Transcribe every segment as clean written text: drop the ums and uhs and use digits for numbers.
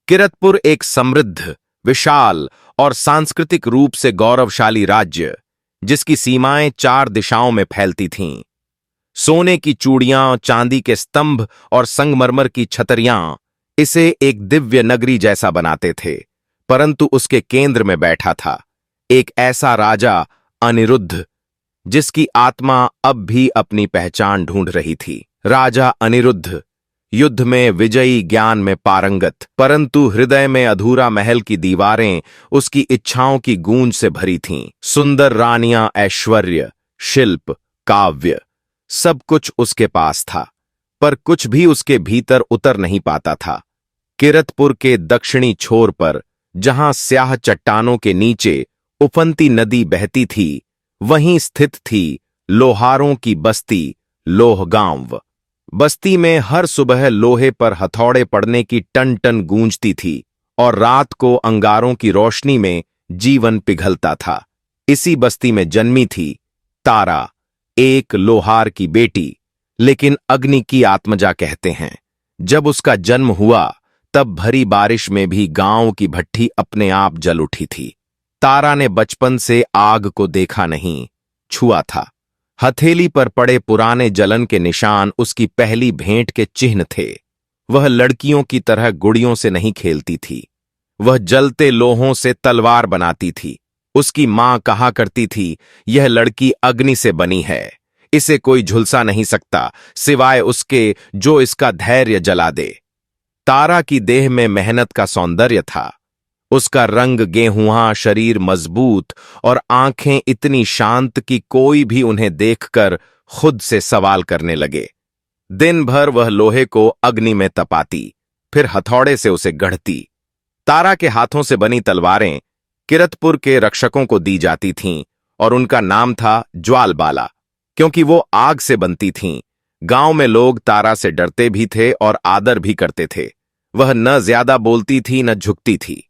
किरतपुर एक समृद्ध, विशाल और सांस्कृतिक रूप से गौरवशाली राज्य, जिसकी सीमाएं 4 दिशाओं में फैलती थीं। सोने की चूड़ियां, चांदी के स्तंभ और संगमरमर की छतरियां इसे एक दिव्य नगरी जैसा बनाते थे। परंतु उसके केंद्र में बैठा था एक ऐसा राजा, अनिरुद्ध, जिसकी आत्मा अब भी अपनी पहचान ढूंढ रही थी। राजा अनिरुद्ध युद्ध में विजयी, ज्ञान में पारंगत, परंतु हृदय में अधूरा महल की दीवारें उसकी इच्छाओं की गूंज से भरी थीं। सुंदर रानियां, ऐश्वर्य, शिल्प, काव्य, सब कुछ उसके पास था, पर कुछ भी उसके भीतर उतर नहीं पाता था। किरतपुर के दक्षिणी छोर पर, जहां स्याह चट्टानों के नीचे उफनती नदी बहती थी, वहीं स्थित थी लोहारों की बस्ती, लोहगांव। बस्ती में हर सुबह लोहे पर हथौड़े पड़ने की टन टन गूंजती थी और रात को अंगारों की रोशनी में जीवन पिघलता था। इसी बस्ती में जन्मी थी तारा, एक लोहार की बेटी, लेकिन अग्नि की आत्मजा कहते हैं। जब उसका जन्म हुआ, तब भरी बारिश में भी गांव की भट्ठी अपने आप जल उठी थी। तारा ने बचपन से आग को देखा नहीं, छुआ था। हथेली पर पड़े पुराने जलन के निशान उसकी पहली भेंट के चिन्ह थे। वह लड़कियों की तरह गुड़ियों से नहीं खेलती थी, वह जलते लोहों से तलवार बनाती थी। उसकी मां कहा करती थी, यह लड़की अग्नि से बनी है, इसे कोई झुलसा नहीं सकता सिवाय उसके जो इसका धैर्य जला दे। तारा की देह में मेहनत का सौंदर्य था। उसका रंग गेहूंआ, शरीर मजबूत और आंखें इतनी शांत कि कोई भी उन्हें देखकर खुद से सवाल करने लगे। दिन भर वह लोहे को अग्नि में तपाती, फिर हथौड़े से उसे गढ़ती। तारा के हाथों से बनी तलवारें किरतपुर के रक्षकों को दी जाती थीं और उनका नाम था ज्वालबाला, क्योंकि वो आग से बनती थीं। गांव में लोग तारा से डरते भी थे और आदर भी करते थे। वह न ज्यादा बोलती थी, न झुकती थी।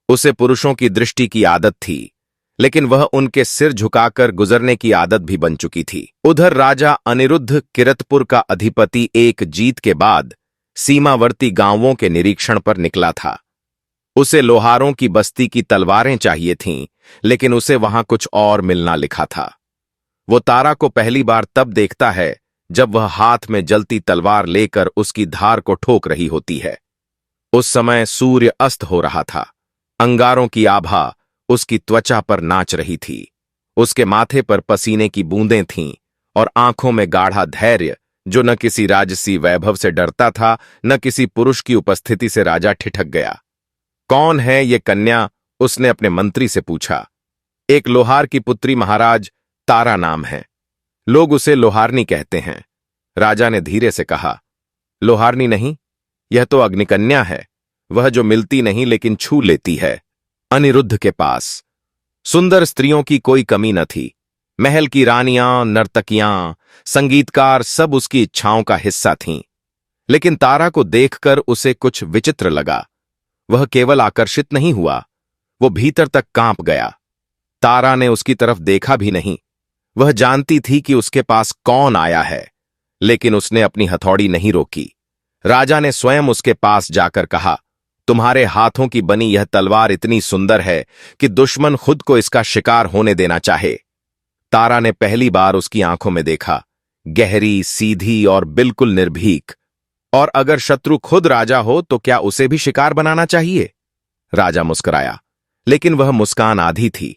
उसे पुरुषों की दृष्टि की आदत थी, लेकिन वह उनके सिर झुकाकर गुजरने की आदत भी बन चुकी थी। उधर राजा अनिरुद्ध, किरतपुर का अधिपति, एक जीत के बाद सीमावर्ती गांवों के निरीक्षण पर निकला था। उसे लोहारों की बस्ती की तलवारें चाहिए थीं, लेकिन उसे वहां कुछ और मिलना लिखा था। वो तारा को पहली बार तब देखता है जब वह हाथ में जलती तलवार लेकर उसकी धार को ठोक रही होती है। उस समय सूर्य अस्त हो रहा था। अंगारों की आभा उसकी त्वचा पर नाच रही थी। उसके माथे पर पसीने की बूंदें थीं और आंखों में गाढ़ा धैर्य, जो न किसी राजसी वैभव से डरता था, न किसी पुरुष की उपस्थिति से राजा ठिठक गया। कौन है ये कन्या? उसने अपने मंत्री से पूछा। एक लोहार की पुत्री महाराज, तारा नाम है। लोग उसे लोहारनी कहते हैं। राजा ने धीरे से कहा। लोहारनी नहीं, यह तो अग्निकन्या है, वह जो मिलती नहीं लेकिन छू लेती है। अनिरुद्ध के पास सुंदर स्त्रियों की कोई कमी न थी। महल की रानियां, नर्तकियां, संगीतकार सब उसकी इच्छाओं का हिस्सा थीं। लेकिन तारा को देखकर उसे कुछ विचित्र लगा। वह केवल आकर्षित नहीं हुआ, वो भीतर तक कांप गया। तारा ने उसकी तरफ देखा भी नहीं। वह जानती थी कि उसके पास कौन आया है, लेकिन उसने अपनी हथौड़ी नहीं रोकी। राजा ने स्वयं उसके पास जाकर कहा, तुम्हारे हाथों की बनी यह तलवार इतनी सुंदर है कि दुश्मन खुद को इसका शिकार होने देना चाहे। तारा ने पहली बार उसकी आंखों में देखा, गहरी, सीधी और बिल्कुल निर्भीक। और अगर शत्रु खुद राजा हो तो क्या उसे भी शिकार बनाना चाहिए? राजा मुस्कुराया, लेकिन वह मुस्कान आधी थी,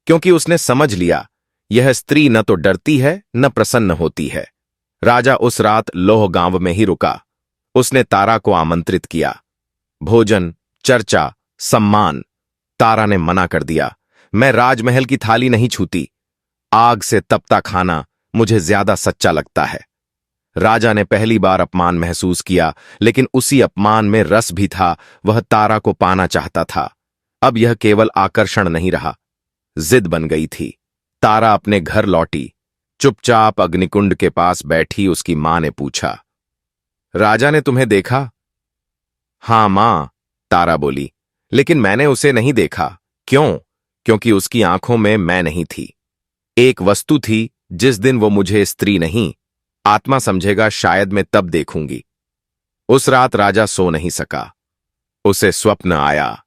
क्योंकि उसने समझ लिया यह स्त्री न तो डरती है न प्रसन्न होती है। राजा उस रात लोहगांव में ही रुका। उसने तारा को आमंत्रित किया। भोजन, चर्चा, सम्मान। तारा ने मना कर दिया। मैं राजमहल की थाली नहीं छूती। आग से तपता खाना मुझे ज्यादा सच्चा लगता है। राजा ने पहली बार अपमान महसूस किया, लेकिन उसी अपमान में रस भी था। वह तारा को पाना चाहता था। अब यह केवल आकर्षण नहीं रहा, जिद बन गई थी। तारा अपने घर लौटी। चुपचाप अग्निकुंड के पास बैठी उसकी मां ने पूछा, राजा ने तुम्हें देखा? हां मां, तारा बोली, लेकिन मैंने उसे नहीं देखा। क्यों? क्योंकि उसकी आंखों में मैं नहीं थी। एक वस्तु थी। जिस दिन वो मुझे स्त्री नहीं, आत्मा समझेगा, शायद मैं तब देखूंगी। उस रात राजा सो नहीं सका। उसे स्वप्न आया।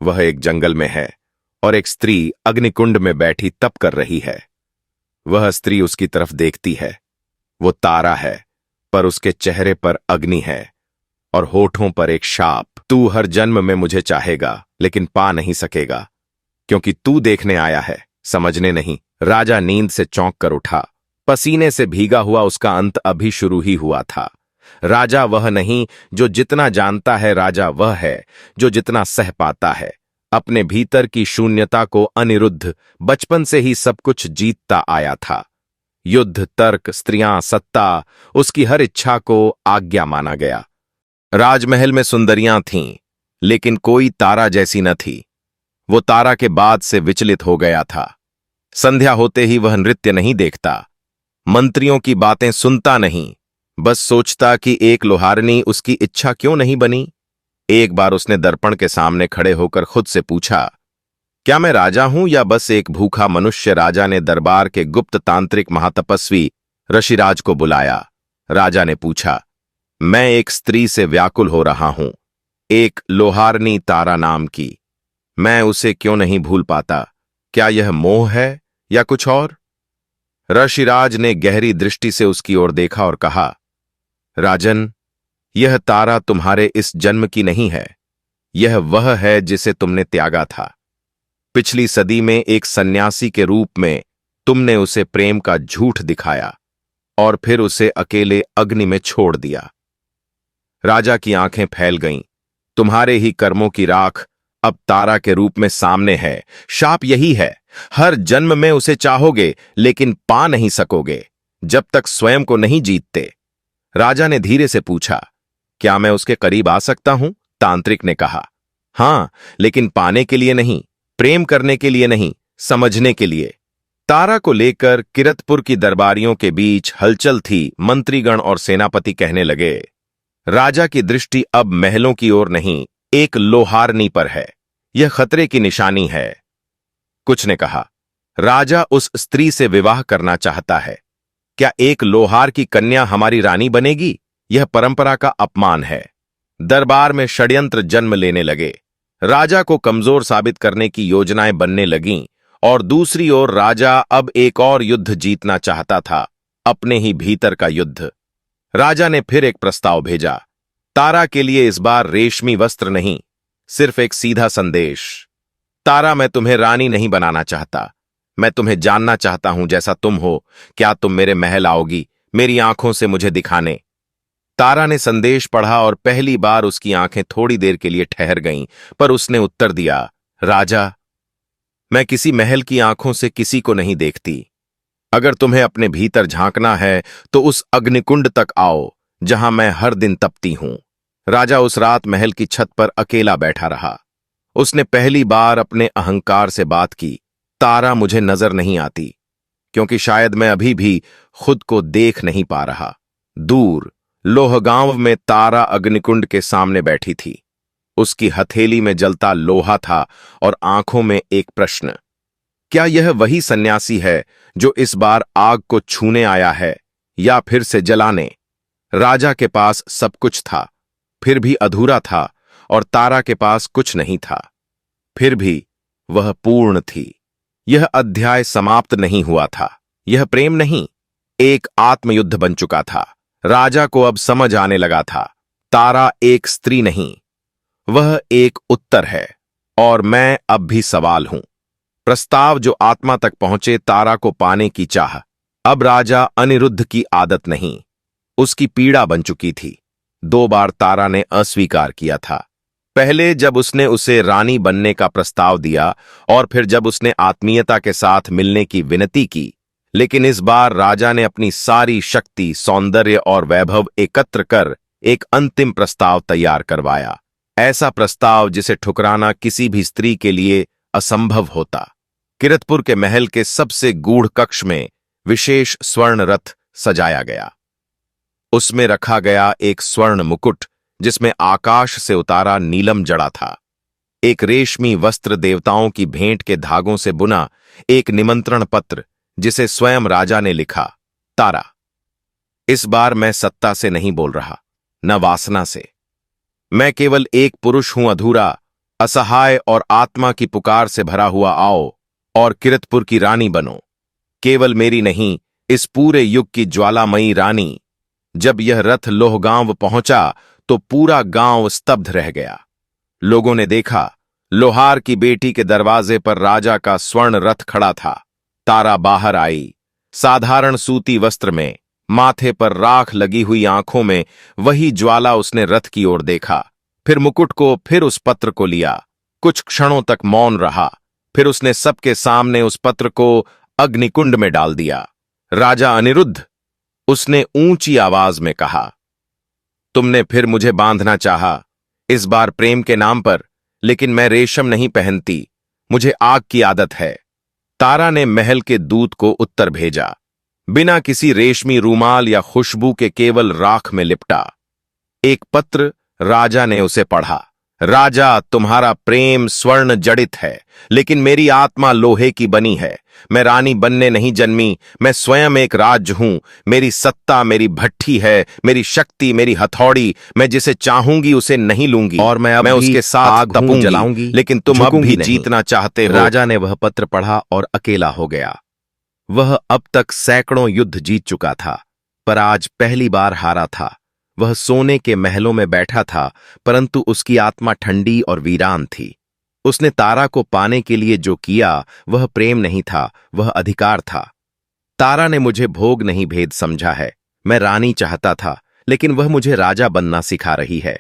वह एक जंगल में है और एक स्त्री अग्निकुंड में बैठी तप कर रही है। वह स्त्री उसकी तरफ देखती है। वो तारा है, पर उसके चेहरे पर अग्नि है और होठों पर एक शाप। तू हर जन्म में मुझे चाहेगा, लेकिन पा नहीं सकेगा, क्योंकि तू देखने आया है, समझने नहीं। राजा नींद से चौंक कर उठा। पसीने से भीगा हुआ उसका अंत अभी शुरू ही हुआ था। राजा वह नहीं जो जितना जानता है, राजा वह है जो जितना सह पाता है। अपने भीतर की शून्यता को अनिरुद्ध बचपन से ही सब कुछ जीतता आया था। युद्ध, तर्क, स्त्रियां, सत्ता, उसकी हर इच्छा को आज्ञा माना गया। राजमहल में सुंदरियां थीं, लेकिन कोई तारा जैसी न थी। वो तारा के बाद से विचलित हो गया था। संध्या होते ही वह नृत्य नहीं देखता, मंत्रियों की बातें सुनता नहीं, बस सोचता कि एक लोहारनी उसकी इच्छा क्यों नहीं बनी। एक बार उसने दर्पण के सामने खड़े होकर खुद से पूछा, क्या मैं राजा हूं या बस एक भूखा मनुष्य। राजा ने दरबार के गुप्त तांत्रिक महातपस्वी ऋषिराज को बुलाया। राजा ने पूछा, मैं एक स्त्री से व्याकुल हो रहा हूं, एक लोहारनी तारा नाम की। मैं उसे क्यों नहीं भूल पाता। क्या यह मोह है या कुछ और? ऋषिराज ने गहरी दृष्टि से उसकी ओर देखा और कहा, राजन, यह तारा तुम्हारे इस जन्म की नहीं है। यह वह है जिसे तुमने त्यागा था। पिछली सदी में एक सन्यासी के रूप में तुमने उसे प्रेम का झूठ दिखाया और फिर उसे अकेले अग्नि में छोड़ दिया। राजा की आंखें फैल गईं। तुम्हारे ही कर्मों की राख अब तारा के रूप में सामने है। शाप यही है, हर जन्म में उसे चाहोगे, लेकिन पा नहीं सकोगे जब तक स्वयं को नहीं जीतते। राजा ने धीरे से पूछा, क्या मैं उसके करीब आ सकता हूं? तांत्रिक ने कहा, हां, लेकिन पाने के लिए नहीं, प्रेम करने के लिए नहीं, समझने के लिए। तारा को लेकर किरतपुर की दरबारियों के बीच हलचल थी। मंत्रीगण और सेनापति कहने लगे, राजा की दृष्टि अब महलों की ओर नहीं, एक लोहारनी पर है। यह खतरे की निशानी है। कुछ ने कहा, राजा उस स्त्री से विवाह करना चाहता है। क्या एक लोहार की कन्या हमारी रानी बनेगी? यह परंपरा का अपमान है। दरबार में षड्यंत्र जन्म लेने लगे। राजा को कमजोर साबित करने की योजनाएं बनने लगीं और दूसरी ओर राजा अब एक और युद्ध जीतना चाहता था, अपने ही भीतर का युद्ध। राजा ने फिर एक प्रस्ताव भेजा। तारा के लिए इस बार रेशमी वस्त्र नहीं, सिर्फ एक सीधा संदेश। तारा, मैं तुम्हें रानी नहीं बनाना चाहता, मैं तुम्हें जानना चाहता हूं जैसा तुम हो। क्या तुम मेरे महल आओगी, मेरी आंखों से मुझे दिखाने? तारा ने संदेश पढ़ा और पहली बार उसकी आंखें थोड़ी देर के लिए ठहर गईं, पर उसने उत्तर दिया, राजा, मैं किसी महल की आंखों से किसी को नहीं देखती। अगर तुम्हें अपने भीतर झांकना है तो उस अग्निकुंड तक आओ जहां मैं हर दिन तपती हूं। राजा उस रात महल की छत पर अकेला बैठा रहा। उसने पहली बार अपने अहंकार से बात की, तारा मुझे नजर नहीं आती, क्योंकि शायद मैं अभी भी खुद को देख नहीं पा रहा। दूर लोहगांव में तारा अग्निकुंड के सामने बैठी थी। उसकी हथेली में जलता लोहा था और आंखों में एक प्रश्न, क्या यह वही सन्यासी है जो इस बार आग को छूने आया है या फिर से जलाने? राजा के पास सब कुछ था, फिर भी अधूरा था, और तारा के पास कुछ नहीं था, फिर भी वह पूर्ण थी। यह अध्याय समाप्त नहीं हुआ था। यह प्रेम नहीं, एक आत्मयुद्ध बन चुका था। राजा को अब समझ आने लगा था, तारा एक स्त्री नहीं, वह एक उत्तर है, और मैं अब भी सवाल हूं। प्रस्ताव जो आत्मा तक पहुंचे, तारा को पाने की चाह, अब राजा अनिरुद्ध की आदत नहीं, उसकी पीड़ा बन चुकी थी। 2 बार तारा ने अस्वीकार किया था। पहले जब उसने उसे रानी बनने का प्रस्ताव दिया, और फिर जब उसने आत्मीयता के साथ मिलने की विनती की। लेकिन इस बार राजा ने अपनी सारी शक्ति, सौंदर्य और वैभव एकत्र कर एक अंतिम प्रस्ताव तैयार करवाया। ऐसा प्रस्ताव जिसे ठुकराना किसी भी स्त्री के लिए असंभव होता। किरतपुर के महल के सबसे गूढ़ कक्ष में विशेष स्वर्ण रथ सजाया गया। उसमें रखा गया एक स्वर्ण मुकुट जिसमें आकाश से उतारा नीलम जड़ा था। एक रेशमी वस्त्र, देवताओं की भेंट के धागों से बुना एक निमंत्रण पत्र जिसे स्वयं राजा ने लिखा, तारा, इस बार मैं सत्ता से नहीं बोल रहा, न वासना से। मैं केवल एक पुरुष हूं अधूरा, असहाय और आत्मा की पुकार से भरा हुआ। आओ और किरतपुर की रानी बनो, केवल मेरी नहीं, इस पूरे युग की ज्वालामयी रानी। जब यह रथ लोहगांव पहुंचा तो पूरा गांव स्तब्ध रह गया। लोगों ने देखा, लोहार की बेटी के दरवाजे पर राजा का स्वर्ण रथ खड़ा था। तारा बाहर आई, साधारण सूती वस्त्र में, माथे पर राख लगी हुई आंखों में वही ज्वाला। उसने रथ की ओर देखा, फिर मुकुट को, फिर उस पत्र को लिया। कुछ क्षणों तक मौन रहा, फिर उसने सबके सामने उस पत्र को अग्निकुंड में डाल दिया। राजा अनिरुद्ध, उसने ऊंची आवाज में कहा, तुमने फिर मुझे बांधना चाहा, इस बार प्रेम के नाम पर, लेकिन मैं रेशम नहीं पहनती, मुझे आग की आदत है। तारा ने महल के दूत को उत्तर भेजा, बिना किसी रेशमी रूमाल या खुशबू के, केवल राख में लिपटा। एक पत्र। राजा ने उसे पढ़ा। राजा, तुम्हारा प्रेम स्वर्ण जड़ित है, लेकिन मेरी आत्मा लोहे की बनी है। मैं रानी बनने नहीं जन्मी, मैं स्वयं एक राज्य हूं। मेरी सत्ता मेरी भट्ठी है, मेरी शक्ति मेरी हथौड़ी। मैं जिसे चाहूंगी उसे नहीं लूंगी, और मैं उसके साथ आग जलाऊंगी, लेकिन तुम अब भी जीतना चाहते हो। राजा ने वह पत्र पढ़ा और अकेला हो गया। वह अब तक सैकड़ों युद्ध जीत चुका था, पर आज पहली बार हारा था। वह सोने के महलों में बैठा था, परंतु उसकी आत्मा ठंडी और वीरान थी। उसने तारा को पाने के लिए जो किया वह प्रेम नहीं था, वह अधिकार था। तारा ने मुझे भोग नहीं भेद समझा है। मैं रानी चाहता था, लेकिन वह मुझे राजा बनना सिखा रही है।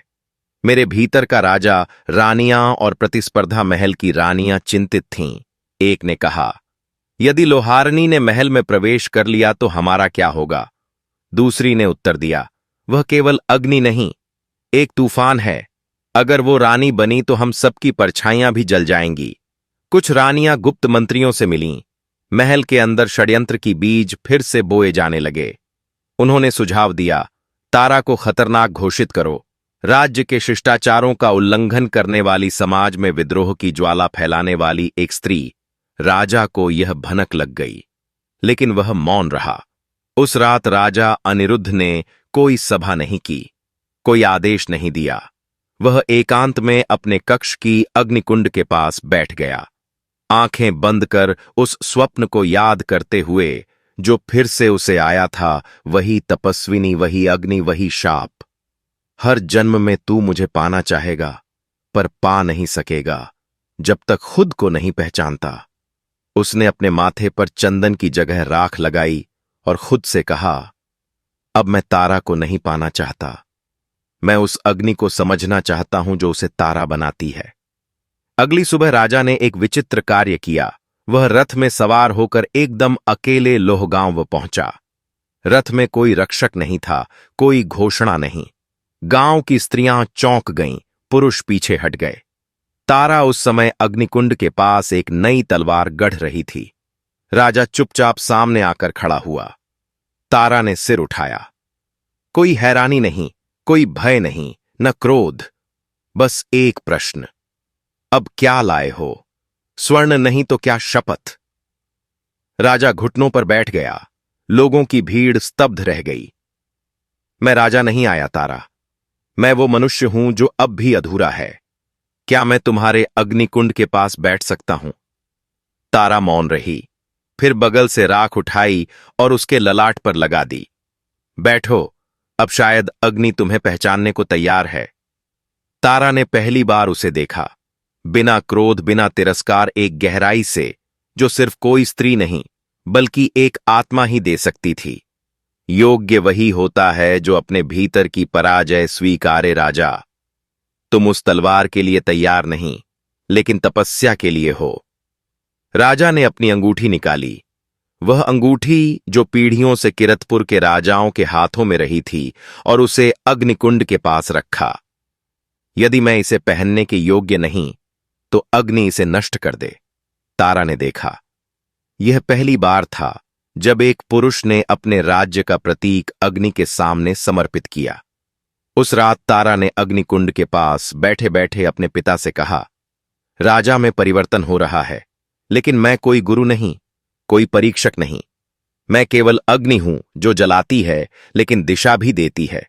मेरे भीतर का राजा, रानियां और प्रतिस्पर्धा महल की रानियां चिंतित थीं। एक ने कहा, यदि लोहारनी ने महल में प्रवेश कर लिया तो हमारा क्या होगा? दूसरी ने उत्तर दिया, वह केवल अग्नि नहीं, एक तूफान है। अगर वो रानी बनी तो हम सबकी परछाइयां भी जल जाएंगी। कुछ रानियां गुप्त मंत्रियों से मिलीं। महल के अंदर षड्यंत्र की बीज फिर से बोए जाने लगे। उन्होंने सुझाव दिया, तारा को खतरनाक घोषित करो। राज्य के शिष्टाचारों का उल्लंघन करने वाली, समाज में विद्रोह की ज्वाला फैलाने वाली एक स्त्री। राजा को यह भनक लग गई, लेकिन वह मौन रहा। उस रात राजा अनिरुद्ध ने कोई सभा नहीं की, कोई आदेश नहीं दिया। वह एकांत में अपने कक्ष की अग्निकुंड के पास बैठ गया, आंखें बंद कर उस स्वप्न को याद करते हुए जो फिर से उसे आया था। वही तपस्विनी, वही अग्नि, वही शाप। हर जन्म में तू मुझे पाना चाहेगा, पर पा नहीं सकेगा जब तक खुद को नहीं पहचानता। उसने अपने माथे पर चंदन की जगह राख लगाई और खुद से कहा, अब मैं तारा को नहीं पाना चाहता, मैं उस अग्नि को समझना चाहता हूं जो उसे तारा बनाती है। अगली सुबह राजा ने एक विचित्र कार्य किया। वह रथ में सवार होकर एकदम अकेले लोहगांव पहुंचा। रथ में कोई रक्षक नहीं था, कोई घोषणा नहीं। गांव की स्त्रियां चौंक गईं, पुरुष पीछे हट गए। तारा उस समय अग्निकुंड के पास एक नई तलवार गढ़ रही थी। राजा चुपचाप सामने आकर खड़ा हुआ। तारा ने सिर उठाया। कोई हैरानी नहीं, कोई भय नहीं, न क्रोध, बस एक प्रश्न, अब क्या लाए हो? स्वर्ण नहीं तो क्या शपथ? राजा घुटनों पर बैठ गया। लोगों की भीड़ स्तब्ध रह गई। मैं राजा नहीं आया तारा, मैं वो मनुष्य हूं जो अब भी अधूरा है। क्या मैं तुम्हारे अग्निकुंड के पास बैठ सकता हूं? तारा मौन रही, फिर बगल से राख उठाई और उसके ललाट पर लगा दी। बैठो, अब शायद अग्नि तुम्हें पहचानने को तैयार है। तारा ने पहली बार उसे देखा, बिना क्रोध, बिना तिरस्कार, एक गहराई से जो सिर्फ कोई स्त्री नहीं बल्कि एक आत्मा ही दे सकती थी। योग्य वही होता है जो अपने भीतर की पराजय स्वीकारे राजा। तुम उस तलवार के लिए तैयार नहीं, लेकिन तपस्या के लिए हो। राजा ने अपनी अंगूठी निकाली, वह अंगूठी जो पीढ़ियों से किरतपुर के राजाओं के हाथों में रही थी, और उसे अग्निकुंड के पास रखा। यदि मैं इसे पहनने के योग्य नहीं तो अग्नि इसे नष्ट कर दे। तारा ने देखा, यह पहली बार था जब एक पुरुष ने अपने राज्य का प्रतीक अग्नि के सामने समर्पित किया। उस रात तारा ने अग्निकुंड के पास बैठे बैठे अपने पिता से कहा, राजा में परिवर्तन हो रहा है, लेकिन मैं कोई गुरु नहीं, कोई परीक्षक नहीं। मैं केवल अग्नि हूं जो जलाती है लेकिन दिशा भी देती है।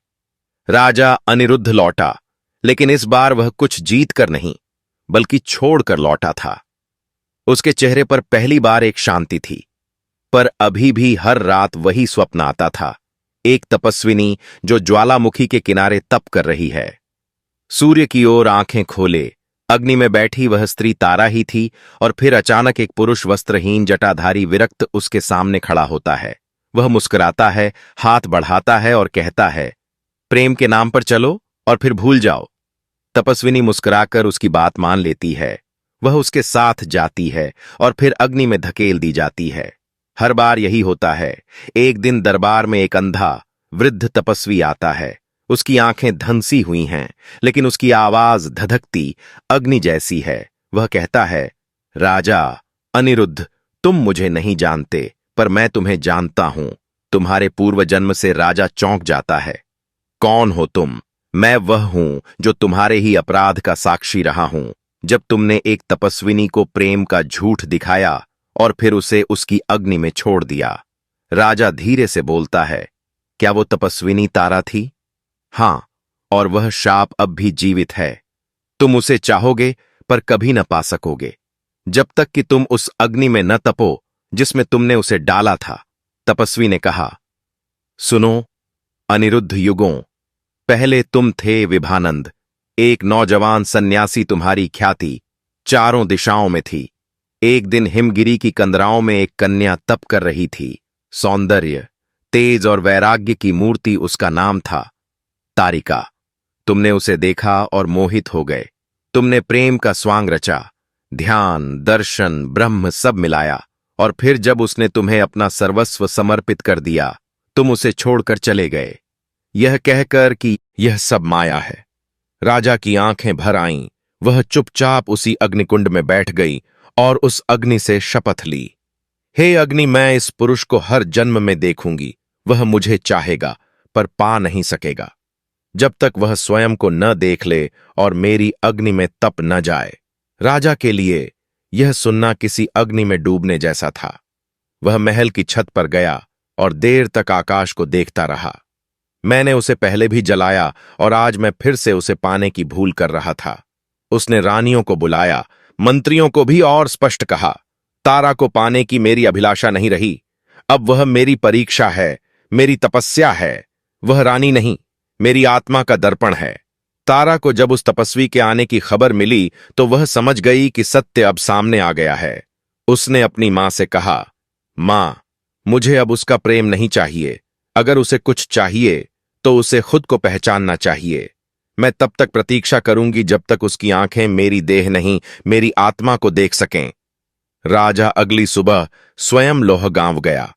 राजा अनिरुद्ध लौटा, लेकिन इस बार वह कुछ जीत कर नहीं बल्कि छोड़कर लौटा था। उसके चेहरे पर पहली बार एक शांति थी, पर अभी भी हर रात वही स्वप्न आता था, एक तपस्विनी जो ज्वालामुखी के किनारे तप कर रही है। सूर्य की ओर आंखें खोले अग्नि में बैठी वह स्त्री तारा ही थी, और फिर अचानक एक पुरुष वस्त्रहीन जटाधारी विरक्त उसके सामने खड़ा होता है। वह मुस्कुराता है, हाथ बढ़ाता है और कहता है, प्रेम के नाम पर चलो और फिर भूल जाओ। तपस्विनी मुस्कुराकर उसकी बात मान लेती है। वह उसके साथ जाती है और फिर अग्नि में धकेल दी जाती है। हर बार यही होता है। एक दिन दरबार में एक अंधा वृद्ध तपस्वी आता है। उसकी आंखें धंसी हुई हैं, लेकिन उसकी आवाज धधकती अग्नि जैसी है। वह कहता है, राजा अनिरुद्ध, तुम मुझे नहीं जानते, पर मैं तुम्हें जानता हूं। तुम्हारे पूर्व जन्म से राजा चौंक जाता है। कौन हो तुम? मैं वह हूं जो तुम्हारे ही अपराध का साक्षी रहा हूं, जब तुमने एक तपस्विनी को प्रेम का झूठ दिखाया और फिर उसे उसकी अग्नि में छोड़ दिया। राजा धीरे से बोलता है, क्या वो तपस्विनी तारा थी? हां, और वह शाप अब भी जीवित है। तुम उसे चाहोगे पर कभी न पा सकोगे, जब तक कि तुम उस अग्नि में न तपो जिसमें तुमने उसे डाला था। तपस्वी ने कहा, सुनो अनिरुद्ध, युगों पहले तुम थे विभानंद। एक नौजवान सन्यासी, तुम्हारी ख्याति चारों दिशाओं में थी। एक दिन हिमगिरी की कंदराओं में एक कन्या तप कर रही थी। सौंदर्य, तेज और वैराग्य की मूर्ति उसका नाम था तारिका। तुमने उसे देखा और मोहित हो गए। तुमने प्रेम का स्वांग रचा, ध्यान, दर्शन, ब्रह्म सब मिलाया, और फिर जब उसने तुम्हें अपना सर्वस्व समर्पित कर दिया, तुम उसे छोड़कर चले गए, यह कहकर कि यह सब माया है। राजा की आंखें भर आईं। वह चुपचाप उसी अग्निकुंड में बैठ गई और उस अग्नि से शपथ ली, हे अग्नि, मैं इस पुरुष को हर जन्म में देखूंगी। वह मुझे चाहेगा पर पा नहीं सकेगा, जब तक वह स्वयं को न देख ले और मेरी अग्नि में तप न जाए। राजा के लिए यह सुनना किसी अग्नि में डूबने जैसा था। वह महल की छत पर गया और देर तक आकाश को देखता रहा। मैंने उसे पहले भी जलाया और आज मैं फिर से उसे पाने की भूल कर रहा था। उसने रानियों को बुलाया, मंत्रियों को भी, और स्पष्ट कहा, तारा को पाने की मेरी अभिलाषा नहीं रही। अब वह मेरी परीक्षा है, मेरी तपस्या है। वह रानी नहीं, मेरी आत्मा का दर्पण है। तारा को जब उस तपस्वी के आने की खबर मिली तो वह समझ गई कि सत्य अब सामने आ गया है। उसने अपनी मां से कहा, मां, मुझे अब उसका प्रेम नहीं चाहिए। अगर उसे कुछ चाहिए तो उसे खुद को पहचानना चाहिए। मैं तब तक प्रतीक्षा करूंगी जब तक उसकी आंखें मेरी देह नहीं, मेरी आत्मा को देख सकें। राजा अगली सुबह स्वयं लोहगांव गया।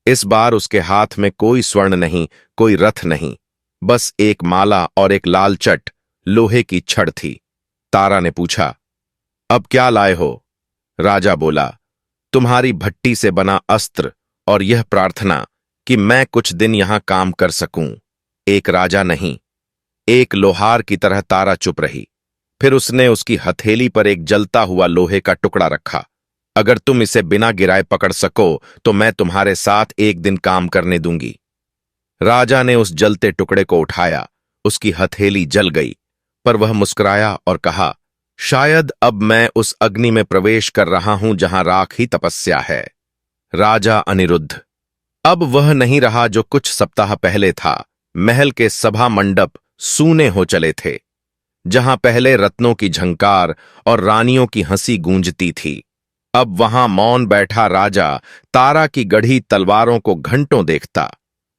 इस बार उसके हाथ में कोई स्वर्ण नहीं, कोई रथ नहीं, बस एक माला और एक लालचट लोहे की छड़ थी। तारा ने पूछा, अब क्या लाए हो? राजा बोला, तुम्हारी भट्टी से बना अस्त्र और यह प्रार्थना कि मैं कुछ दिन यहां काम कर सकूं। एक राजा नहीं, एक लोहार की तरह तारा चुप रही। फिर उसने उसकी हथेली पर एक जलता हुआ लोहे का टुकड़ा रखा। अगर तुम इसे बिना गिराए पकड़ सको तो मैं तुम्हारे साथ एक दिन काम करने दूंगी। राजा ने उस जलते टुकड़े को उठाया। उसकी हथेली जल गई, पर वह मुस्कुराया और कहा, शायद अब मैं उस अग्नि में प्रवेश कर रहा हूं जहां राख ही तपस्या है। राजा अनिरुद्ध अब वह नहीं रहा जो कुछ सप्ताह पहले था। महल के सभा मंडप सूने हो चले थे। जहां पहले रत्नों की झंकार और रानियों की हंसी गूंजती थी, अब वहां मौन बैठा राजा तारा की गढ़ी तलवारों को घंटों देखता।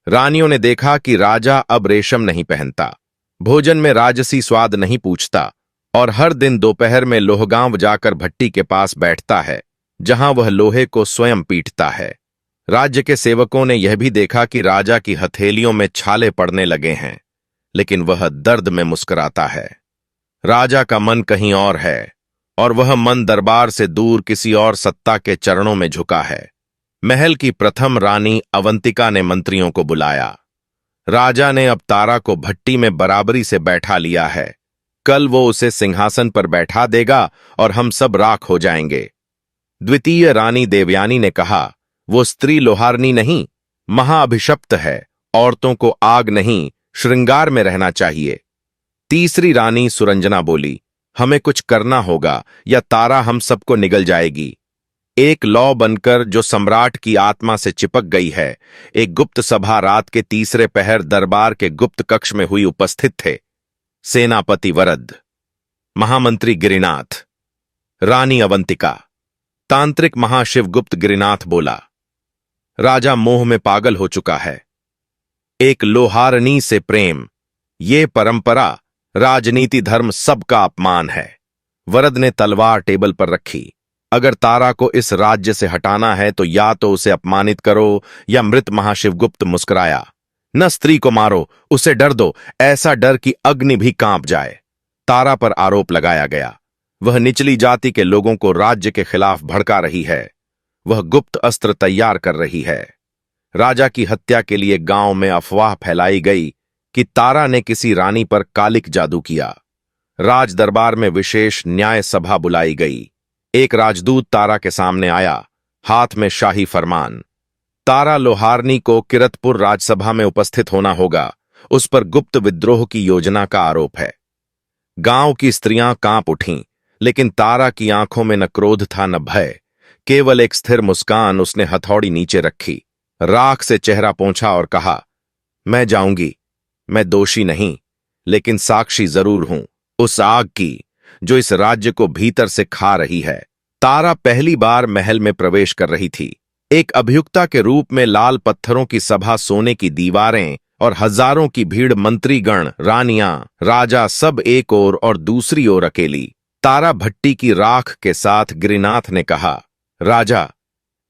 रानियों ने देखा कि राजा अब रेशम नहीं पहनता, भोजन में राजसी स्वाद नहीं पूछता, और हर दिन दोपहर में लोहगांव जाकर भट्टी के पास बैठता है, जहां वह लोहे को स्वयं पीटता है। राज्य के सेवकों ने यह भी देखा कि राजा की हथेलियों में छाले पड़ने लगे हैं, लेकिन वह दर्द में मुस्कुराता है। राजा का मन कहीं और है, और वह मन दरबार से दूर किसी और सत्ता के चरणों में झुका है। महल की प्रथम रानी अवंतिका ने मंत्रियों को बुलाया। राजा ने अब तारा को भट्टी में बराबरी से बैठा लिया है। कल वो उसे सिंहासन पर बैठा देगा और हम सब राख हो जाएंगे। द्वितीय रानी देवयानी ने कहा, वो स्त्री लोहारनी नहीं, महाअभिशप्त है। औरतों को आग नहीं, श्रृंगार में रहना चाहिए। तीसरी रानी सुरंजना बोली, हमें कुछ करना होगा या तारा हम सबको निगल जाएगी। एक लौ बनकर जो सम्राट की आत्मा से चिपक गई है। एक गुप्त सभा रात के तीसरे पहर दरबार के गुप्त कक्ष में हुई उपस्थित थे सेनापति वरद, महामंत्री गिरिनाथ, रानी अवंतिका। तांत्रिक महाशिव गुप्त गिरिनाथ बोला, राजा मोह में पागल हो चुका है। एक लोहारनी से प्रेम, ये परंपरा, राजनीति, धर्म सबका अपमान है। वरद ने तलवार टेबल पर रखी। अगर तारा को इस राज्य से हटाना है तो या तो उसे अपमानित करो या मृत। महाशिवगुप्त मुस्कुराया, न स्त्री को मारो, उसे डर दो, ऐसा डर कि अग्नि भी कांप जाए। तारा पर आरोप लगाया गया, वह निचली जाति के लोगों को राज्य के खिलाफ भड़का रही है। वह गुप्त अस्त्र तैयार कर रही है। राजा की हत्या के लिए गांव में अफवाह फैलाई गई कि तारा ने किसी रानी पर कालिक जादू किया। राज दरबार में विशेष न्याय सभा बुलाई गई। एक राजदूत तारा के सामने आया, हाथ में शाही फरमान। तारा लोहारनी को किरतपुर राजसभा में उपस्थित होना होगा। उस पर गुप्त विद्रोह की योजना का आरोप है। गांव की स्त्रियां कांप उठीं, लेकिन तारा की आंखों में न क्रोध था न भय, केवल एक स्थिर मुस्कान। उसने हथौड़ी नीचे रखी, राख से चेहरा पोंछा और कहा, मैं जाऊंगी। मैं दोषी नहीं, लेकिन साक्षी जरूर हूं, उस आग की जो इस राज्य को भीतर से खा रही है। तारा पहली बार महल में प्रवेश कर रही थी। एक अभियुक्ता के रूप में लाल पत्थरों की सभा, सोने की दीवारें और हजारों की भीड़, मंत्रीगण, रानियां, राजा, सब एक ओर और दूसरी ओर अकेली। तारा भट्टी की राख के साथ गिरिनाथ ने कहा, राजा,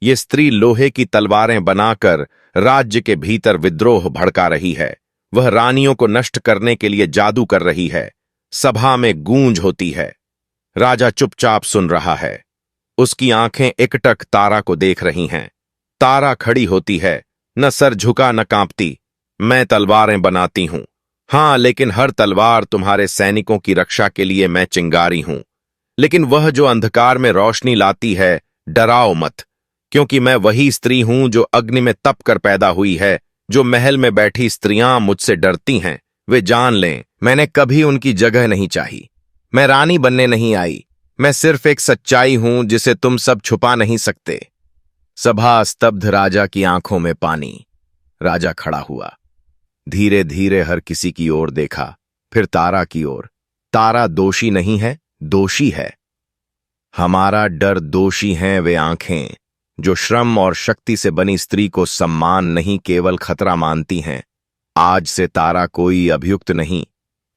ये स्त्री लोहे की तलवारें बनाकर राज्य के भीतर विद्रोह भड़का रही है। वह रानियों को नष्ट करने के लिए जादू कर रही है। सभा में गूंज होती है। राजा चुपचाप सुन रहा है। उसकी आंखें एकटक तारा को देख रही हैं। तारा खड़ी होती है, न सर झुका न कांपती। मैं तलवारें बनाती हूं, हां, लेकिन हर तलवार तुम्हारे सैनिकों की रक्षा के लिए मैं चिंगारी हूं। लेकिन वह जो अंधकार में रोशनी लाती है, डराओ मत, क्योंकि मैं वही स्त्री हूं जो अग्नि में तप कर पैदा हुई है। जो महल में बैठी स्त्रियां मुझसे डरती हैं, वे जान लें, मैंने कभी उनकी जगह नहीं चाही। मैं रानी बनने नहीं आई, मैं सिर्फ एक सच्चाई हूं जिसे तुम सब छुपा नहीं सकते। सभा स्तब्ध, राजा की आंखों में पानी। राजा खड़ा हुआ, धीरे धीरे हर किसी की ओर देखा, फिर तारा की ओर। तारा दोषी नहीं है, दोषी है। हमारा डर दोषी हैं वे आंखें जो श्रम और शक्ति से बनी स्त्री को सम्मान नहीं, केवल खतरा मानती हैं। आज से तारा कोई अभियुक्त नहीं,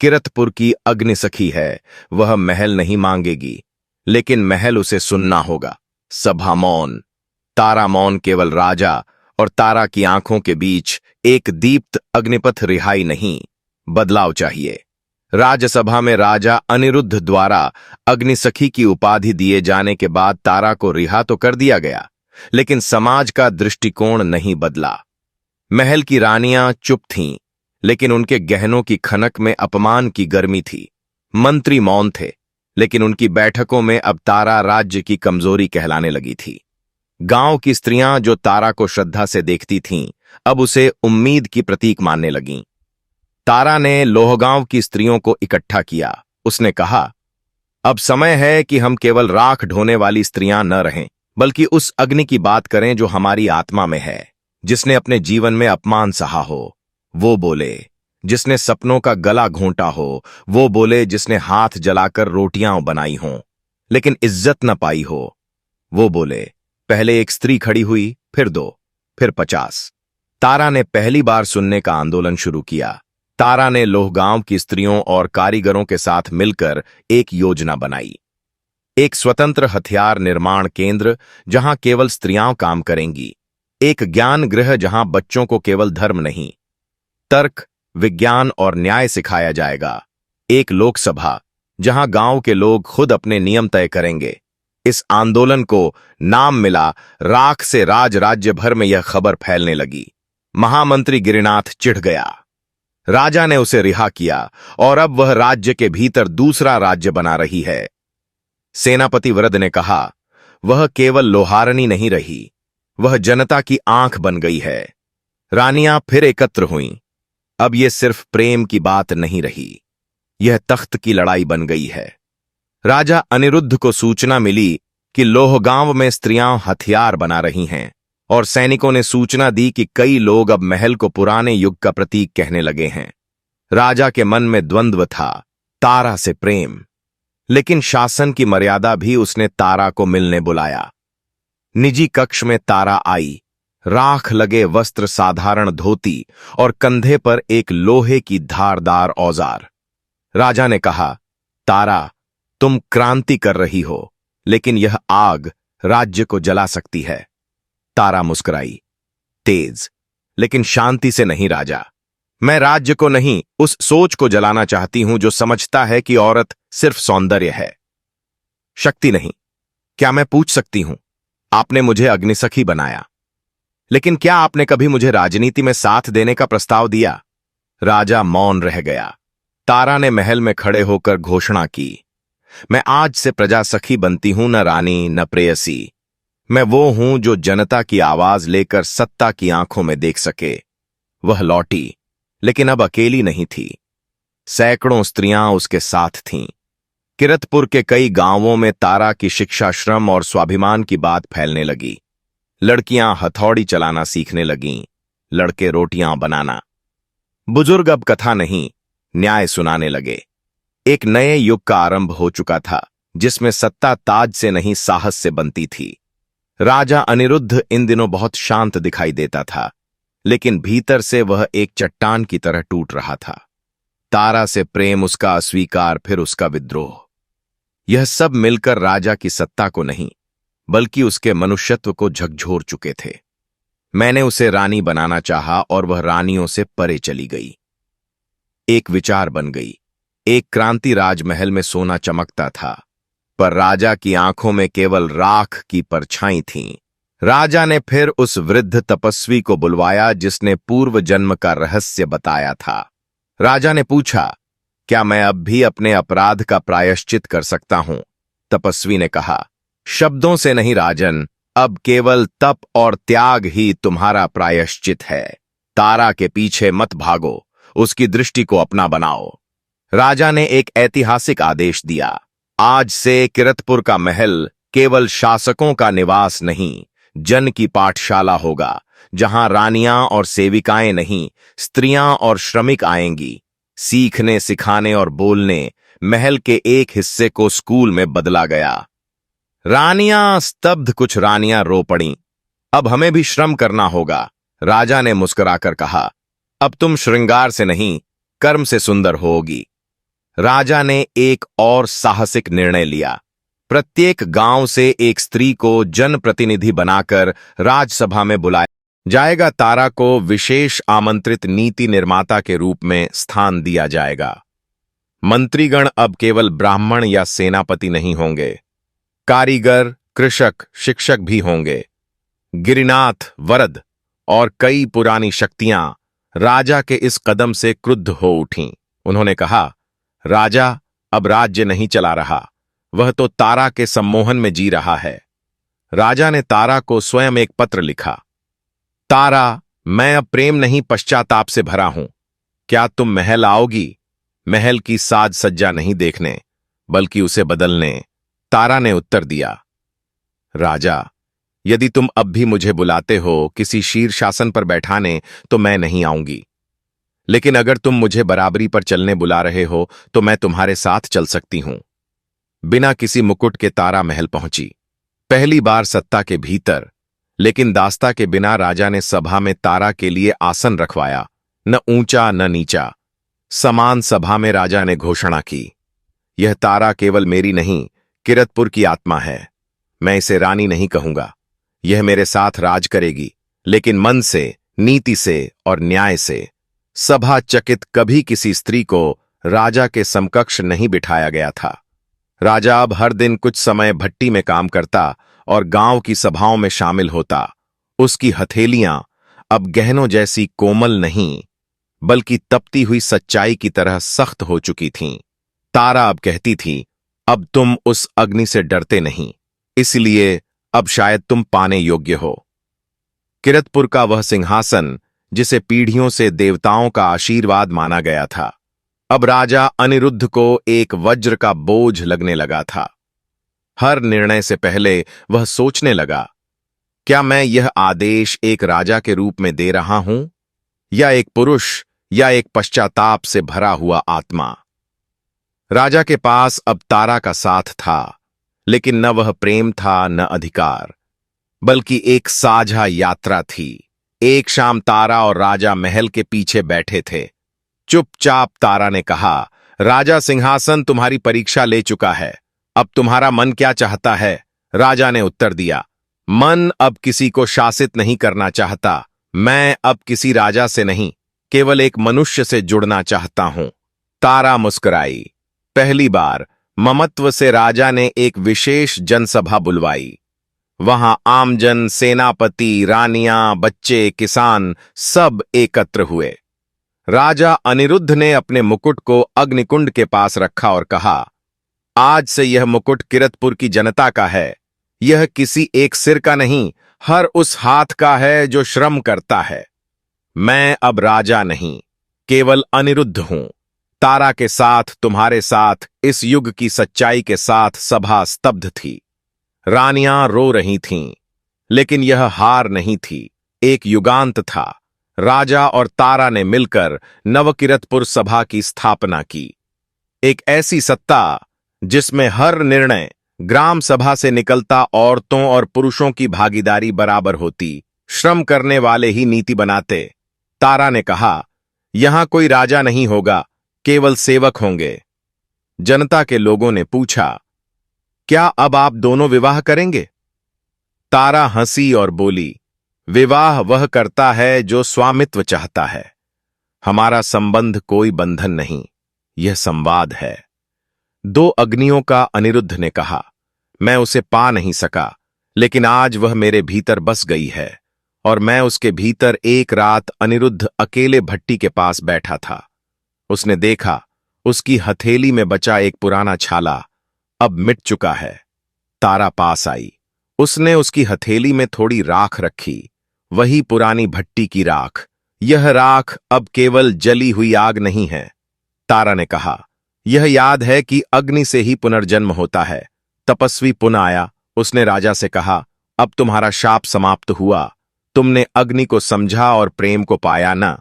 किरतपुर की अग्निसखी है। वह महल नहीं मांगेगी, लेकिन महल उसे सुनना होगा। सभा मौन, तारा मौन। केवल राजा और तारा की आंखों के बीच एक दीप्त अग्निपथ। रिहाई नहीं, बदलाव चाहिए। राज्यसभा में राजा अनिरुद्ध द्वारा अग्निसखी की उपाधि दिए जाने के बाद तारा को रिहा तो कर दिया गया, लेकिन समाज का दृष्टिकोण नहीं बदला। महल की रानियां चुप थीं, लेकिन उनके गहनों की खनक में अपमान की गर्मी थी। मंत्री मौन थे, लेकिन उनकी बैठकों में अब तारा राज्य की कमजोरी कहलाने लगी थी। गांव की स्त्रियां जो तारा को श्रद्धा से देखती थीं, अब उसे उम्मीद की प्रतीक मानने लगीं। तारा ने लोहगांव की स्त्रियों को इकट्ठा किया। उसने कहा, अब समय है कि हम केवल राख ढोने वाली स्त्रियां न रहें, बल्कि उस अग्नि की बात करें जो हमारी आत्मा में है, जिसने अपने जीवन में अपमान सहा हो वो बोले, जिसने सपनों का गला घोंटा हो वो बोले, जिसने हाथ जलाकर रोटियां बनाई हों लेकिन इज्जत न पाई हो वो बोले। पहले एक स्त्री खड़ी हुई, फिर 2, फिर 50। तारा ने पहली बार सुनने का आंदोलन शुरू किया। तारा ने लोहगांव की स्त्रियों और कारीगरों के साथ मिलकर एक योजना बनाई, एक स्वतंत्र हथियार निर्माण केंद्र जहां केवल स्त्रियां काम करेंगी, एक ज्ञान गृह जहां बच्चों को केवल धर्म नहीं, तर्क, विज्ञान और न्याय सिखाया जाएगा, एक लोकसभा जहां गांव के लोग खुद अपने नियम तय करेंगे। इस आंदोलन को नाम मिला राख से राज। राज्य भर में यह खबर फैलने लगी। महामंत्री गिरिनाथ चिढ़ गया। राजा ने उसे रिहा किया और अब वह राज्य के भीतर दूसरा राज्य बना रही है। सेनापति वरद ने कहा, वह केवल लोहारनी नहीं रही, वह जनता की आंख बन गई है। रानियां फिर एकत्र हुईं। अब ये सिर्फ प्रेम की बात नहीं रही, यह तख्त की लड़ाई बन गई है। राजा अनिरुद्ध को सूचना मिली कि लोहगांव में स्त्रियां हथियार बना रही हैं और सैनिकों ने सूचना दी कि कई लोग अब महल को पुराने युग का प्रतीक कहने लगे हैं। राजा के मन में द्वंद्व था, तारा से प्रेम, लेकिन शासन की मर्यादा भी उसने तारा को मिलने बुलाया। निजी कक्ष में तारा आई, राख लगे वस्त्र, साधारण धोती और कंधे पर एक लोहे की धारदार औजार। राजा ने कहा, तारा, तुम क्रांति कर रही हो, लेकिन यह आग राज्य को जला सकती है। तारा मुस्कुराई, तेज लेकिन शांति से नहीं राजा, मैं राज्य को नहीं, उस सोच को जलाना चाहती हूं जो समझता है कि औरत सिर्फ सौंदर्य है, शक्ति नहीं। क्या मैं पूछ सकती हूं, आपने मुझे अग्निसखी बनाया, लेकिन क्या आपने कभी मुझे राजनीति में साथ देने का प्रस्ताव दिया? राजा मौन रह गया। तारा ने महल में खड़े होकर घोषणा की, मैं आज से प्रजा सखी बनती हूं, न रानी न प्रेयसी। मैं वो हूं जो जनता की आवाज लेकर सत्ता की आंखों में देख सके। वह लौटी, लेकिन अब अकेली नहीं थी। सैकड़ों स्त्रियां उसके साथ थीं। किरतपुर के कई गांवों में तारा की शिक्षा, श्रम और स्वाभिमान की बात फैलने लगी। लड़कियां हथौड़ी चलाना सीखने लगीं, लड़के रोटियां बनाना। बुजुर्ग अब कथा नहीं, न्याय सुनाने लगे। एक नए युग का आरंभ हो चुका था, जिसमें सत्ता ताज से नहीं, साहस से बनती थी। राजा अनिरुद्ध इन दिनों बहुत शांत दिखाई देता था, लेकिन भीतर से वह एक चट्टान की तरह टूट रहा था। तारा से प्रेम, उसका अस्वीकार, फिर उसका विद्रोह, यह सब मिलकर राजा की सत्ता को नहीं, बल्कि उसके मनुष्यत्व को झकझोर चुके थे। मैंने उसे रानी बनाना चाहा और वह रानियों से परे चली गई। एक विचार बन गई। एक क्रांति राजमहल में सोना चमकता था, पर राजा की आंखों में केवल राख की परछाई थीं। राजा ने फिर उस वृद्ध तपस्वी को बुलवाया जिसने पूर्व जन्म का रहस्य बताया था। राजा ने पूछा, क्या मैं अब भी अपने अपराध का प्रायश्चित कर सकता हूं? तपस्वी ने कहा, शब्दों से नहीं राजन, अब केवल तप और त्याग ही तुम्हारा प्रायश्चित है। तारा के पीछे मत भागो, उसकी दृष्टि को अपना बनाओ। राजा ने एक ऐतिहासिक आदेश दिया, आज से किरतपुर का महल केवल शासकों का निवास नहीं, जन की पाठशाला होगा, जहां रानियां और सेविकाएं नहीं, स्त्रियां और श्रमिक आएंगी, सीखने, सिखाने और बोलने। महल के एक हिस्से को स्कूल में बदला गया। रानियां स्तब्ध, कुछ रानियां रो पड़ीं। अब हमें भी श्रम करना होगा, राजा ने मुस्कुराकर कहा। अब तुम श्रृंगार से नहीं, कर्म से सुंदर होगी। राजा ने एक और साहसिक निर्णय लिया। प्रत्येक गांव से एक स्त्री को जनप्रतिनिधि बनाकर राजसभा में बुलाया जाएगा। तारा को विशेष आमंत्रित नीति निर्माता के रूप में स्थान दिया जाएगा। मंत्रीगण अब केवल ब्राह्मण या सेनापति नहीं होंगे, कारीगर, कृषक, शिक्षक भी होंगे। गिरिनाथ, वरद और कई पुरानी शक्तियां राजा के इस कदम से क्रुद्ध हो उठीं। उन्होंने कहा, राजा अब राज्य नहीं चला रहा, वह तो तारा के सम्मोहन में जी रहा है। राजा ने तारा को स्वयं एक पत्र लिखा, तारा, मैं अब प्रेम नहीं पश्चाताप से भरा हूं। क्या तुम महल आओगी? महल की साज सज्जा नहीं देखने, बल्कि उसे बदलने। तारा ने उत्तर दिया, राजा, यदि तुम अब भी मुझे बुलाते हो किसी शीर्षासन पर बैठाने, तो मैं नहीं आऊंगी। लेकिन अगर तुम मुझे बराबरी पर चलने बुला रहे हो, तो मैं तुम्हारे साथ चल सकती हूं। बिना किसी मुकुट के तारा महल पहुंची, पहली बार सत्ता के भीतर। लेकिन दास्ता के बिना राजा ने सभा में तारा के लिए आसन रखवाया, न ऊंचा न नीचा। समान सभा में राजा ने घोषणा की, यह तारा केवल मेरी नहीं, किरतपुर की आत्मा है। मैं इसे रानी नहीं कहूंगा, यह मेरे साथ राज करेगी, लेकिन मन से, नीति से और न्याय से। सभा चकित, कभी किसी स्त्री को राजा के समकक्ष नहीं बिठाया गया था। राजा अब हर दिन कुछ समय भट्टी में काम करता और गांव की सभाओं में शामिल होता। उसकी हथेलियां अब गहनों जैसी कोमल नहीं, बल्कि तपती हुई सच्चाई की तरह सख्त हो चुकी थीं। तारा अब कहती थी, अब तुम उस अग्नि से डरते नहीं, इसलिए अब शायद तुम पाने योग्य हो। किरतपुर का वह सिंहासन जिसे पीढ़ियों से देवताओं का आशीर्वाद माना गया था, अब राजा अनिरुद्ध को एक वज्र का बोझ लगने लगा था। हर निर्णय से पहले वह सोचने लगा, क्या मैं यह आदेश एक राजा के रूप में दे रहा हूं, या एक पुरुष, या एक पश्चाताप से भरा हुआ आत्मा। राजा के पास अब तारा का साथ था, लेकिन न वह प्रेम था न अधिकार, बल्कि एक साझा यात्रा थी। एक शाम तारा और राजा महल के पीछे बैठे थे। चुपचाप तारा ने कहा, राजा, सिंहासन तुम्हारी परीक्षा ले चुका है, अब तुम्हारा मन क्या चाहता है? राजा ने उत्तर दिया, मन अब किसी को शासित नहीं करना चाहता। मैं अब किसी राजा से नहीं, केवल एक मनुष्य से जुड़ना चाहता हूं। तारा मुस्कुराई। पहली बार ममत्व से राजा ने एक विशेष जनसभा बुलवाई। वहां आमजन, सेनापति, रानियां, बच्चे, किसान सब एकत्र हुए। राजा अनिरुद्ध ने अपने मुकुट को अग्निकुंड के पास रखा और कहा, आज से यह मुकुट किरतपुर की जनता का है। यह किसी एक सिर का नहीं, हर उस हाथ का है जो श्रम करता है। मैं अब राजा नहीं, केवल अनिरुद्ध हूं। तारा के साथ, तुम्हारे साथ, इस युग की सच्चाई के साथ सभा स्तब्ध थी। रानियां रो रही थीं, लेकिन यह हार नहीं थी, एक युगांत था। राजा और तारा ने मिलकर नवकिरतपुर सभा की स्थापना की। एक ऐसी सत्ता जिसमें हर निर्णय ग्राम सभा से निकलता, औरतों और पुरुषों की भागीदारी बराबर होती, श्रम करने वाले ही नीति बनाते। तारा ने कहा, यहां कोई राजा नहीं होगा, केवल सेवक होंगे। जनता के लोगों ने पूछा, क्या अब आप दोनों विवाह करेंगे? तारा हंसी और बोली, विवाह वह करता है जो स्वामित्व चाहता है। हमारा संबंध कोई बंधन नहीं, यह संवाद है। दो अग्नियों का अनिरुद्ध ने कहा, मैं उसे पा नहीं सका, लेकिन आज वह मेरे भीतर बस गई है। और मैं उसके भीतर एक रात अनिरुद्ध अकेले भट्टी के पास बैठा था। उसने देखा, उसकी हथेली में बचा एक पुराना छाला अब मिट चुका है। तारा पास आई। उसने उसकी हथेली में थोड़ी राख रखी, वही पुरानी भट्टी की राख। यह राख अब केवल जली हुई आग नहीं है। तारा ने कहा, यह याद है कि अग्नि से ही पुनर्जन्म होता है। तपस्वी पुनः आया। उसने राजा से कहा, अब तुम्हारा शाप समाप्त हुआ। तुमने अग्नि को समझा और प्रेम को पाया न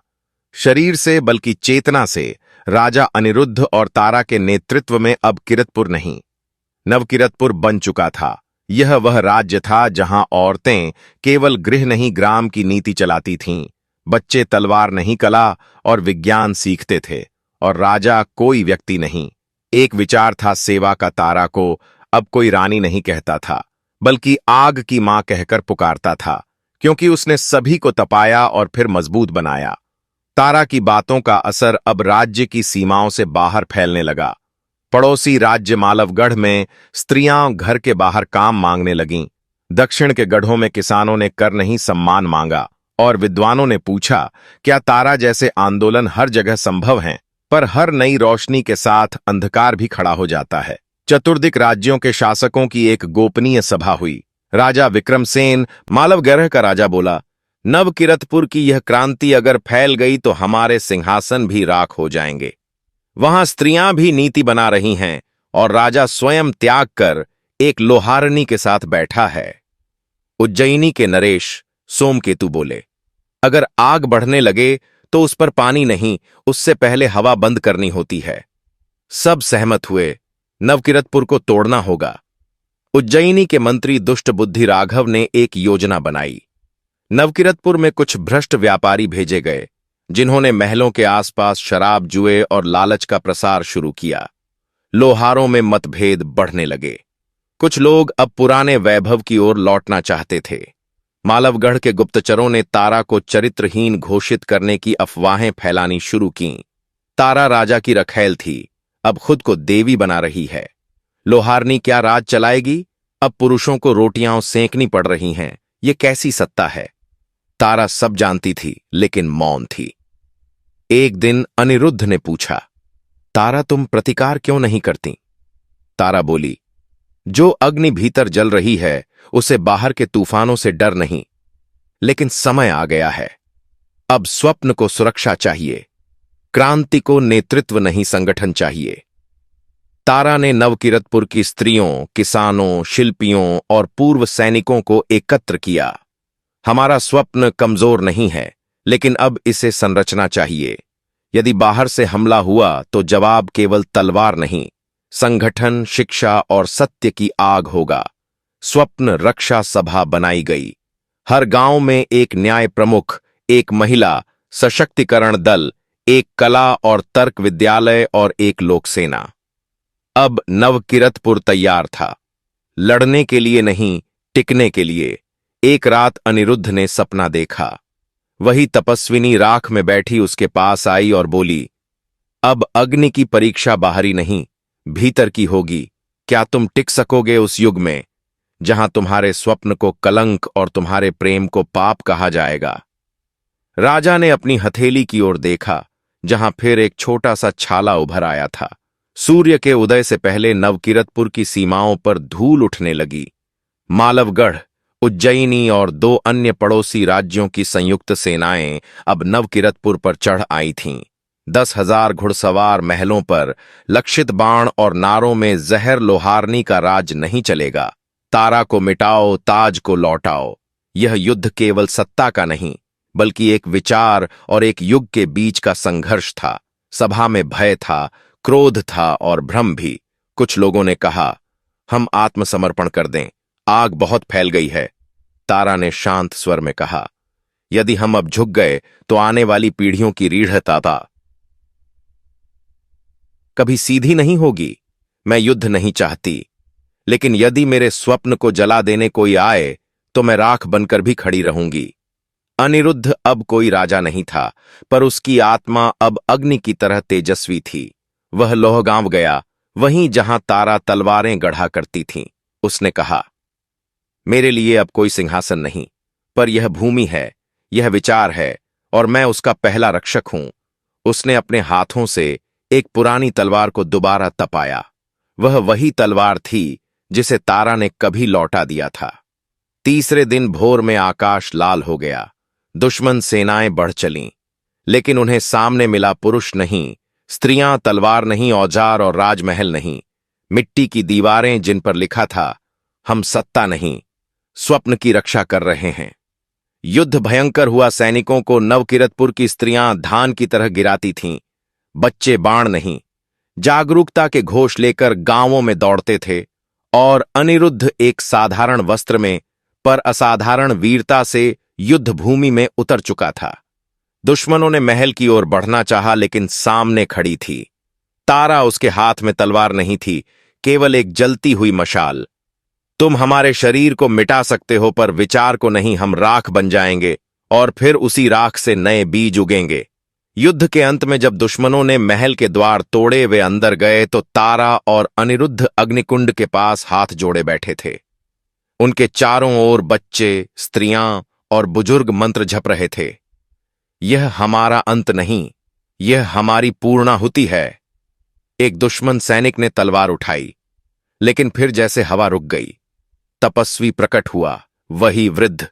शरीर से बल्कि चेतना से। राजा अनिरुद्ध और तारा के नेतृत्व में अब किरतपुर नहीं, नवकिरतपुर बन चुका था। यह वह राज्य था जहां औरतें केवल गृह नहीं, ग्राम की नीति चलाती थीं। बच्चे तलवार नहीं, कला और विज्ञान सीखते थे। और राजा कोई व्यक्ति नहीं, एक विचार था सेवा का। तारा को अब कोई रानी नहीं कहता था, बल्कि आग की मां कहकर पुकारता था, क्योंकि उसने सभी को तपाया और फिर मजबूत बनाया। तारा की बातों का असर अब राज्य की सीमाओं से बाहर फैलने लगा। पड़ोसी राज्य मालवगढ़ में स्त्रियां घर के बाहर काम मांगने लगीं। दक्षिण के गढ़ों में किसानों ने कर नहीं, सम्मान मांगा। और विद्वानों ने पूछा, क्या तारा जैसे आंदोलन हर जगह संभव हैं? पर हर नई रोशनी के साथ अंधकार भी खड़ा हो जाता है। चतुर्दिक राज्यों के शासकों की एक गोपनीय सभा हुई। राजा विक्रमसेन, मालवगढ़ का राजा, बोला, नवकिरतपुर की यह क्रांति अगर फैल गई तो हमारे सिंहासन भी राख हो जाएंगे। वहां स्त्रियां भी नीति बना रही हैं और राजा स्वयं त्याग कर एक लोहारनी के साथ बैठा है। उज्जैनी के नरेश सोमकेतु बोले, अगर आग बढ़ने लगे तो उस पर पानी नहीं, उससे पहले हवा बंद करनी होती है। सब सहमत हुए, नवकिरतपुर को तोड़ना होगा। उज्जैनी के मंत्री दुष्ट बुद्धि राघव ने एक योजना बनाई। नवकिरतपुर में कुछ भ्रष्ट व्यापारी भेजे गए, जिन्होंने महलों के आसपास शराब, जुए और लालच का प्रसार शुरू किया। लोहारों में मतभेद बढ़ने लगे। कुछ लोग अब पुराने वैभव की ओर लौटना चाहते थे। मालवगढ़ के गुप्तचरों ने तारा को चरित्रहीन घोषित करने की अफवाहें फैलानी शुरू कीं। तारा राजा की रखैल थी, अब खुद को देवी बना रही है। लोहारनी क्या राज चलाएगी? अब पुरुषों को रोटियां सेंकनी पड़ रही हैं। ये कैसी सत्ता है? तारा सब जानती थी, लेकिन मौन थी। एक दिन अनिरुद्ध ने पूछा, तारा, तुम प्रतिकार क्यों नहीं करती? तारा बोली, जो अग्नि भीतर जल रही है उसे बाहर के तूफानों से डर नहीं, लेकिन समय आ गया है। अब स्वप्न को सुरक्षा चाहिए। क्रांति को नेतृत्व नहीं संगठन चाहिए। तारा ने नवकीरतपुर की स्त्रियों, किसानों, शिल्पियों और पूर्व सैनिकों को एकत्र किया। हमारा स्वप्न कमजोर नहीं है, लेकिन अब इसे संरचना चाहिए। यदि बाहर से हमला हुआ तो जवाब केवल तलवार नहीं, संगठन, शिक्षा और सत्य की आग होगा। स्वप्न रक्षा सभा बनाई गई। हर गांव में एक न्याय प्रमुख, एक महिला सशक्तिकरण दल, एक कला और तर्क विद्यालय और एक लोकसेना। अब नवकीरतपुर तैयार था, लड़ने के लिए नहीं, टिकने के लिए। एक रात अनिरुद्ध ने सपना देखा। वही तपस्विनी राख में बैठी उसके पास आई और बोली, अब अग्नि की परीक्षा बाहरी नहीं, भीतर की होगी। क्या तुम टिक सकोगे उस युग में जहां तुम्हारे स्वप्न को कलंक और तुम्हारे प्रेम को पाप कहा जाएगा? राजा ने अपनी हथेली की ओर देखा, जहां फिर एक छोटा सा छाला उभर आया था। सूर्य के उदय से पहले नवकीरतपुर की सीमाओं पर धूल उठने लगी। मालवगढ़, उज्जैनी और 2 अन्य पड़ोसी राज्यों की संयुक्त सेनाएं अब नवकीरतपुर पर चढ़ आई थीं। 10,000 घुड़सवार महलों पर, लक्षित बाण और नारों में जहर लोहारनी का राज नहीं चलेगा। तारा को मिटाओ, ताज को लौटाओ। यह युद्ध केवल सत्ता का नहीं, बल्कि एक विचार और एक युग के बीच का संघर्ष था। सभा में भय था, क्रोध था और भ्रम भी। कुछ लोगों ने कहा, हम आत्मसमर्पण कर दें, आग बहुत फैल गई है। तारा ने शांत स्वर में कहा, यदि हम अब झुक गए तो आने वाली पीढ़ियों की रीढ़ता कभी सीधी नहीं होगी। मैं युद्ध नहीं चाहती, लेकिन यदि मेरे स्वप्न को जला देने कोई आए तो मैं राख बनकर भी खड़ी रहूंगी। अनिरुद्ध अब कोई राजा नहीं था, पर उसकी आत्मा अब अग्नि की तरह तेजस्वी थी। वह लोहगांव गया, वहीं जहां तारा तलवारें गढ़ा करती थीं। उसने कहा, मेरे लिए अब कोई सिंहासन नहीं, पर यह भूमि है, यह विचार है, और मैं उसका पहला रक्षक हूं। उसने अपने हाथों से एक पुरानी तलवार को दोबारा तपाया। वह वही तलवार थी जिसे तारा ने कभी लौटा दिया था। तीसरे दिन भोर में आकाश लाल हो गया। दुश्मन सेनाएं बढ़ चलीं, लेकिन उन्हें सामने मिला पुरुष नहीं, स्त्रियां, तलवार नहीं, औजार और राजमहल नहीं, मिट्टी की दीवारें जिन पर लिखा था, हम सत्ता नहीं, स्वप्न की रक्षा कर रहे हैं। युद्ध भयंकर हुआ। सैनिकों को नवकीरतपुर की स्त्रियां धान की तरह गिराती थीं। बच्चे बाण नहीं, जागरूकता के घोष लेकर गांवों में दौड़ते थे, और अनिरुद्ध एक साधारण वस्त्र में पर असाधारण वीरता से युद्ध भूमि में उतर चुका था। दुश्मनों ने महल की ओर बढ़ना चाहा, लेकिन सामने खड़ी थी तारा। उसके हाथ में तलवार नहीं थी, केवल एक जलती हुई मशाल। तुम हमारे शरीर को मिटा सकते हो, पर विचार को नहीं। हम राख बन जाएंगे और फिर उसी राख से नए बीज उगेंगे। युद्ध के अंत में जब दुश्मनों ने महल के द्वार तोड़े, वे अंदर गए तो तारा और अनिरुद्ध अग्निकुंड के पास हाथ जोड़े बैठे थे। उनके चारों ओर बच्चे, स्त्रियां और बुजुर्ग मंत्र जप रहे थे। यह हमारा अंत नहीं, यह हमारी पूर्णाहुति है। एक दुश्मन सैनिक ने तलवार उठाई, लेकिन फिर जैसे हवा रुक गई। तपस्वी प्रकट हुआ, वही वृद्ध।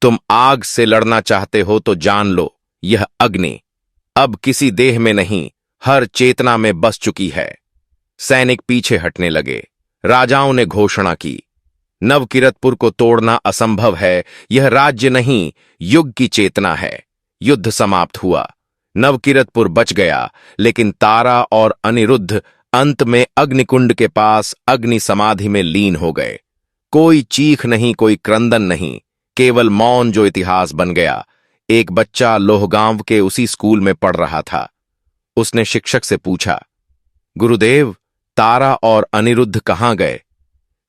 तुम आग से लड़ना चाहते हो तो जान लो, यह अग्नि अब किसी देह में नहीं, हर चेतना में बस चुकी है। सैनिक पीछे हटने लगे। राजाओं ने घोषणा की, नवकीरतपुर को तोड़ना असंभव है। यह राज्य नहीं, युग की चेतना है। युद्ध समाप्त हुआ। नवकीरतपुर बच गया, लेकिन तारा और अनिरुद्ध अंत में अग्निकुंड के पास अग्नि समाधि में लीन हो गए। कोई चीख नहीं, कोई क्रंदन नहीं, केवल मौन जो इतिहास बन गया। एक बच्चा लोहगांव के उसी स्कूल में पढ़ रहा था। उसने शिक्षक से पूछा, गुरुदेव, तारा और अनिरुद्ध कहां गए?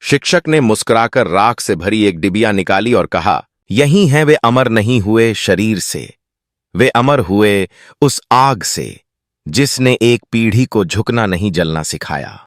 शिक्षक ने मुस्कुराकर राख से भरी एक डिबिया निकाली और कहा, यही हैं वे। अमर नहीं हुए शरीर से, वे अमर हुए उस आग से जिसने एक पीढ़ी को झुकना नहीं, जलना सिखाया।